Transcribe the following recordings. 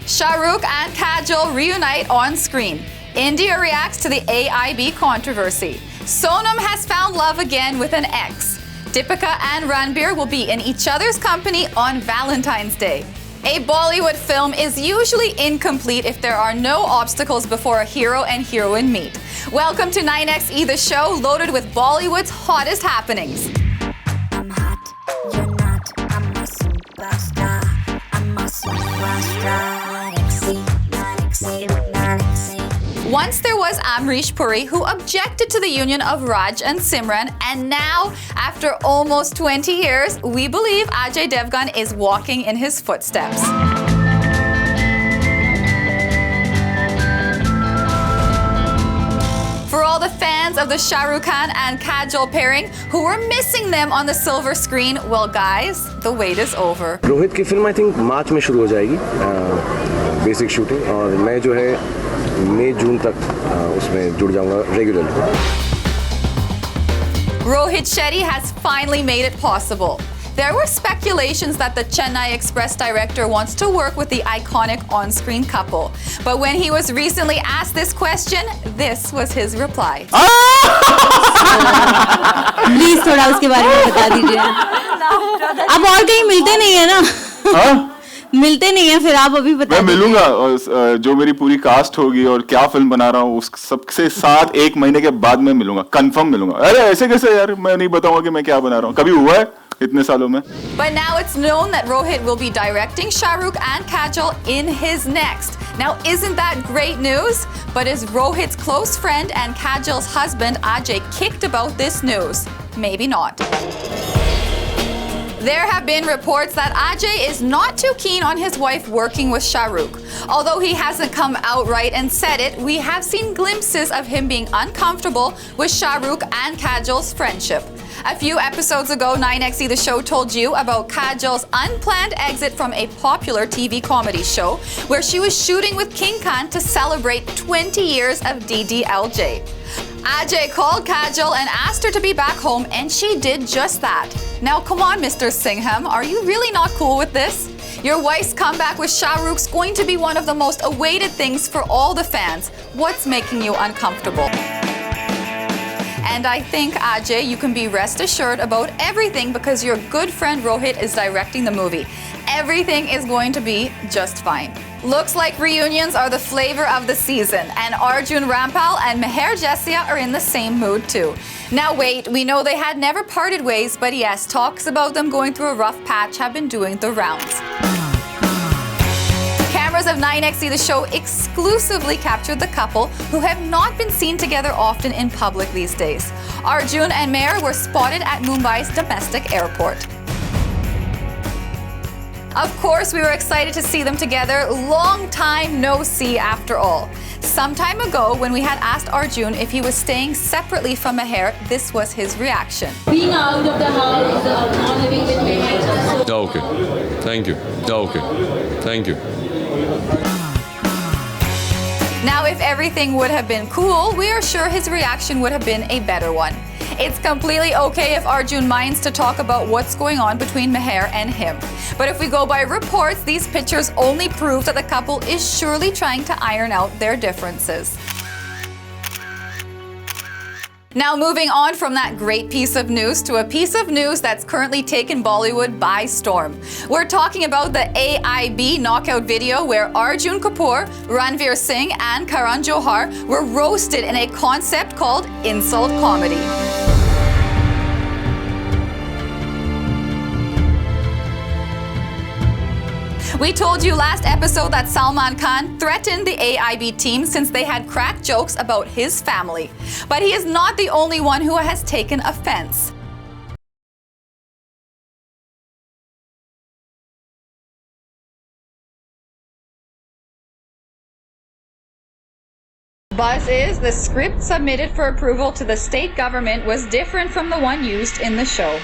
Shahrukh and Kajol reunite on screen. India reacts to the AIB controversy. Sonam has found love again with an ex. Deepika and Ranbir will be in each other's company on Valentine's Day. A Bollywood film is usually incomplete if there are no obstacles before a hero and heroine meet. Welcome to 9XE, the show loaded with Bollywood's hottest happenings. I'm hot, you're not, I'm a superstar. I'm a superstar. 9XE. Once there was Amrish Puri, who objected to the union of Raj and Simran, and now, after almost 20 years, we believe Ajay Devgn is walking in his footsteps. For all the fans of the Shahrukh Khan and Kajol pairing who were missing them on the silver screen, well guys, the wait is over. Rohit की film I think मार्च में शुरू हो जाएगी basic shooting और मैं जो है मई जून तक उसमें जुड़ जाऊंगा regularly. Rohit Shetty has finally made it possible. There were speculations that the Chennai Express director wants to work with the iconic on-screen couple. But when he was recently asked this question, this was his reply. Please थोड़ा उसके बारे में बता दीजिए. अब और कहीं मिलते नहीं है ना? मिलते नहीं है, फिर आप अभी बता. मैं मिलूंगा, जो मेरी पूरी कास्ट होगी और क्या फिल्म बना रहा हूँ उस सबसे साथ 1 महीने के बाद मैं मिलूंगा, कंफर्म मिलूंगा. अरे ऐसे कैसे यार, मैं नहीं बताऊंगा कि मैं क्या बना रहा हूँ. कभी हुआ है इतने सालों में? But now it's known that Rohit will be directing Shahrukh and Kajol in his next. Now isn't that great news? But is Rohit's close friend and Kajol's husband Ajay kicked about this news? Maybe not. There have been reports that Ajay is not too keen on his wife working with Shahrukh. Although he hasn't come outright and said it, we have seen glimpses of him being uncomfortable with Shahrukh and Kajol's friendship. A few episodes ago, 9XE the show told you about Kajol's unplanned exit from a popular TV comedy show where she was shooting with King Khan to celebrate 20 years of DDLJ. Ajay called Kajol and asked her to be back home, and she did just that. Now come on, Mr. Singham, are you really not cool with this? Your wife's comeback with Shahrukh's going to be one of the most awaited things for all the fans. What's making you uncomfortable? And I think, Ajay, you can be rest assured about everything because your good friend Rohit is directing the movie. Everything is going to be just fine. Looks like reunions are the flavor of the season, and Arjun, Rampal and Mahira are in the same mood too. Now wait, we know they had never parted ways, but yes, talks about them going through a rough patch have been doing the rounds. Cameras of 9XE the show exclusively captured the couple who have not been seen together often in public these days. Arjun and Mahira were spotted at Mumbai's domestic airport. Of course, we were excited to see them together. Long time no see after all. Some time ago, when we had asked Arjun if he was staying separately from Mahira, this was his reaction. Being out of the house, not living with me. Okay. Thank you. Okay. Thank you. Now, if everything would have been cool, we are sure his reaction would have been a better one. It's completely okay if Arjun minds to talk about what's going on between Mahira and him. But if we go by reports, these pictures only prove that the couple is surely trying to iron out their differences. Now moving on from that great piece of news to a piece of news that's currently taken Bollywood by storm. We're talking about the AIB Knockout video where Arjun Kapoor, Ranveer Singh and Karan Johar were roasted in a concept called insult comedy. We told you last episode that Salman Khan threatened the AIB team since they had cracked jokes about his family. But he is not the only one who has taken offense. Buzz is the script submitted for approval to the state government was different from the one used in the show.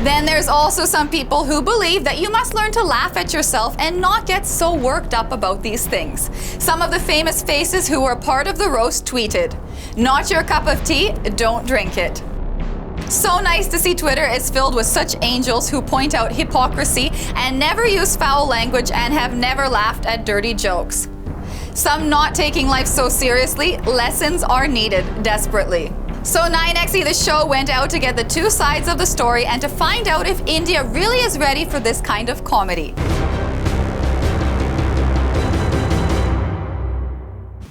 Then there's also some people who believe that you must learn to laugh at yourself and not get so worked up about these things. Some of the famous faces who were part of the roast tweeted, "Not your cup of tea, don't drink it." So nice to see Twitter is filled with such angels who point out hypocrisy and never use foul language and have never laughed at dirty jokes. Some not taking life so seriously, lessons are needed desperately. So 9XE the show went out to get the two sides of the story and to find out if India really is ready for this kind of comedy.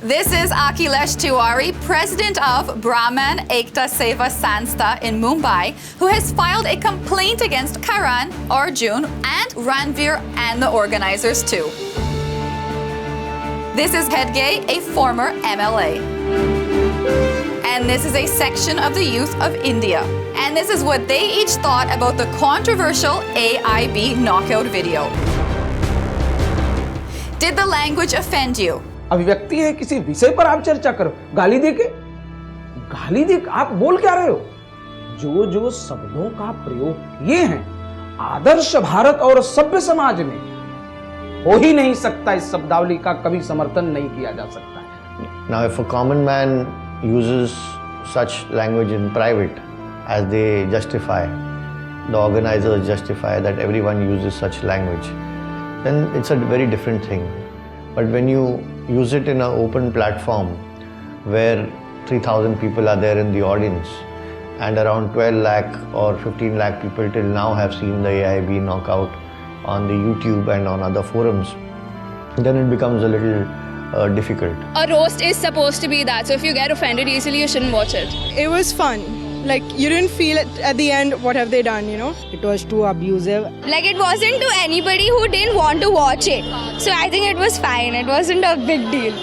This is Akhilesh Tiwari, president of Brahman Ekta Seva Sanstha in Mumbai, who has filed a complaint against Karan, Arjun and Ranveer and the organizers too. This is Hedge, a former MLA. And this is a section of the youth of India. And this is what they each thought about the controversial AIB Knockout video. Did the language offend you? अभिव्यक्ति है, किसी विषय पर आप चर्चा करो, गाली देके आप बोल क्या रहे हो? जो जो शब्दों का प्रयोग किए हैं आदर्श भारत और सभ्य समाज में हो ही नहीं सकता, इस शब्दावली का कभी समर्थन नहीं किया जा सकता है. Now if a common man uses such language in private as they justify, the organizers justify that everyone uses such language, then it's a very different thing. But when you use it in an open platform where 3,000 people are there in the audience and around 12 lakh or 15 lakh people till now have seen the AIB Knockout on the YouTube and on other forums, then it becomes a little difficult. A roast is supposed to be that, so if you get offended easily, you shouldn't watch it. It was fun. Like, you didn't feel it at the end, what have they done, you know? It was too abusive. Like, it wasn't to anybody who didn't want to watch it. So I think it was fine. It wasn't a big deal.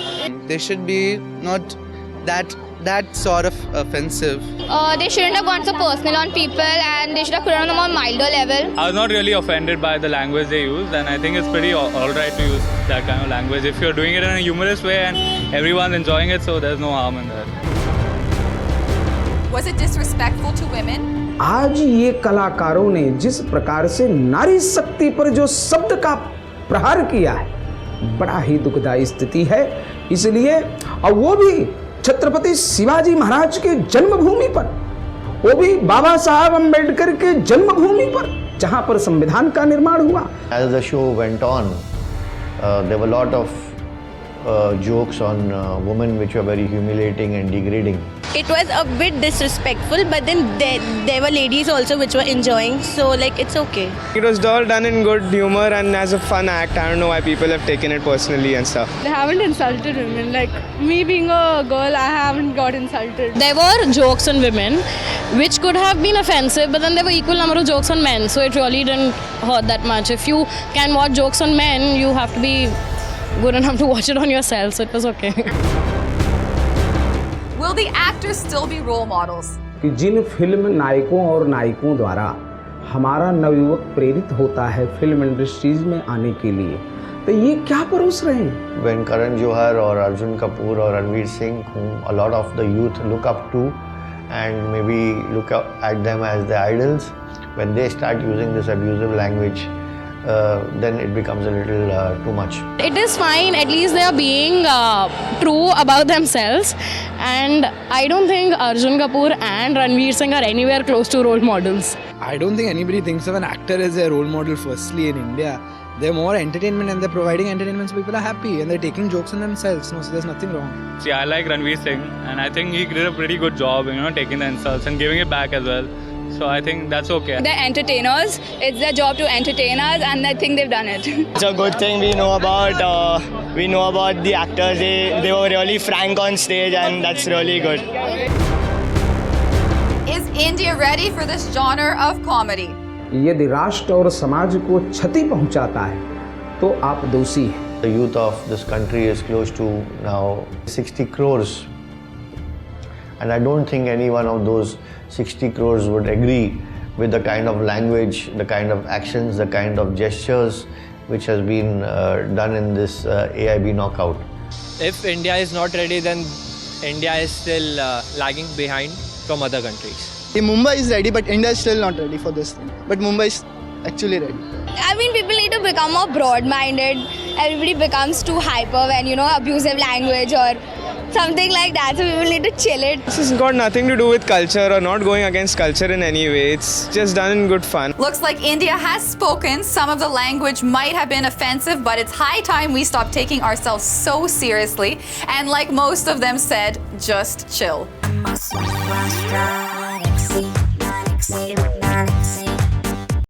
They should be not that sort of offensive. They shouldn't have gone so personal on people, and they should have put it on a more milder level. I was not really offended by the language they used, and I think it's pretty alright to use that kind of language if you're doing it in a humorous way and everyone's enjoying it, so there's no harm in that. Was it disrespectful to women? आज ये कलाकारों ने जिस प्रकार से नारी शक्ति पर जो शब्द का प्रहार किया है, बड़ा ही दुखदायी स्थिति है. इसलिए और वो भी छत्रपति शिवाजी महाराज के जन्मभूमि पर, वो भी बाबा साहब अम्बेडकर के जन्मभूमि पर, जहां पर संविधान का निर्माण हुआ. As the show went on, there were a lot of jokes on women which were very humiliating and degrading. It was a bit disrespectful, but then there were ladies also which were enjoying, so like it's okay. It was all done in good humor and as a fun act. I don't know why people have taken it personally and stuff. They haven't insulted women. Like, me being a girl, I haven't got insulted. There were jokes on women which could have been offensive, but then there were equal number of jokes on men, so it really didn't hurt that much. If you can watch jokes on men, you have to be good enough to watch it on yourself, so it was okay. Will the actors still be role models? कि जिन film नायकों और नायिकों द्वारा हमारा नवयुवक प्रेरित होता है film industries में आने के लिए, तो ये क्या परोस रहे हैं? When Karan Johar or Arjun Kapoor or Ranveer Singh, whom a lot of the youth look up to and maybe look at them as their idols, when they start using this abusive language, then it becomes a little too much. It is fine, at least they are being true about themselves, and I don't think Arjun Kapoor and Ranveer Singh are anywhere close to role models. I don't think anybody thinks of an actor as a role model firstly in India. They're more entertainment and they're providing entertainment so people are happy and they're taking jokes on themselves. No, so there's nothing wrong. See, I like Ranveer Singh, and I think he did a pretty good job, taking the insults and giving it back as well. So I think that's okay. They're entertainers. It's their job to entertain us, and I think they've done it. It's a good thing we know about the actors. They were really frank on stage, and that's really good. Is India ready for this genre of comedy? यदि राष्ट्र और समाज को क्षति पहुंचाता है तो आप दोषी हैं. The youth of this country is close to now 60 crores. And I don't think any one of those 60 crores would agree with the kind of language, the kind of actions, the kind of gestures which has been done in this AIB Knockout. If India is not ready, then India is still lagging behind from other countries. Mumbai is ready, but India is still not ready for this thing. But Mumbai is actually ready. I mean, people need to become more broad-minded. Everybody becomes too hyper when, abusive language or something like that. So people need to chill it. This has got nothing to do with culture or not going against culture in any way. It's just done in good fun. Looks like India has spoken. Some of the language might have been offensive, but it's high time we stop taking ourselves so seriously. And like most of them said, just chill. I'm a superstar.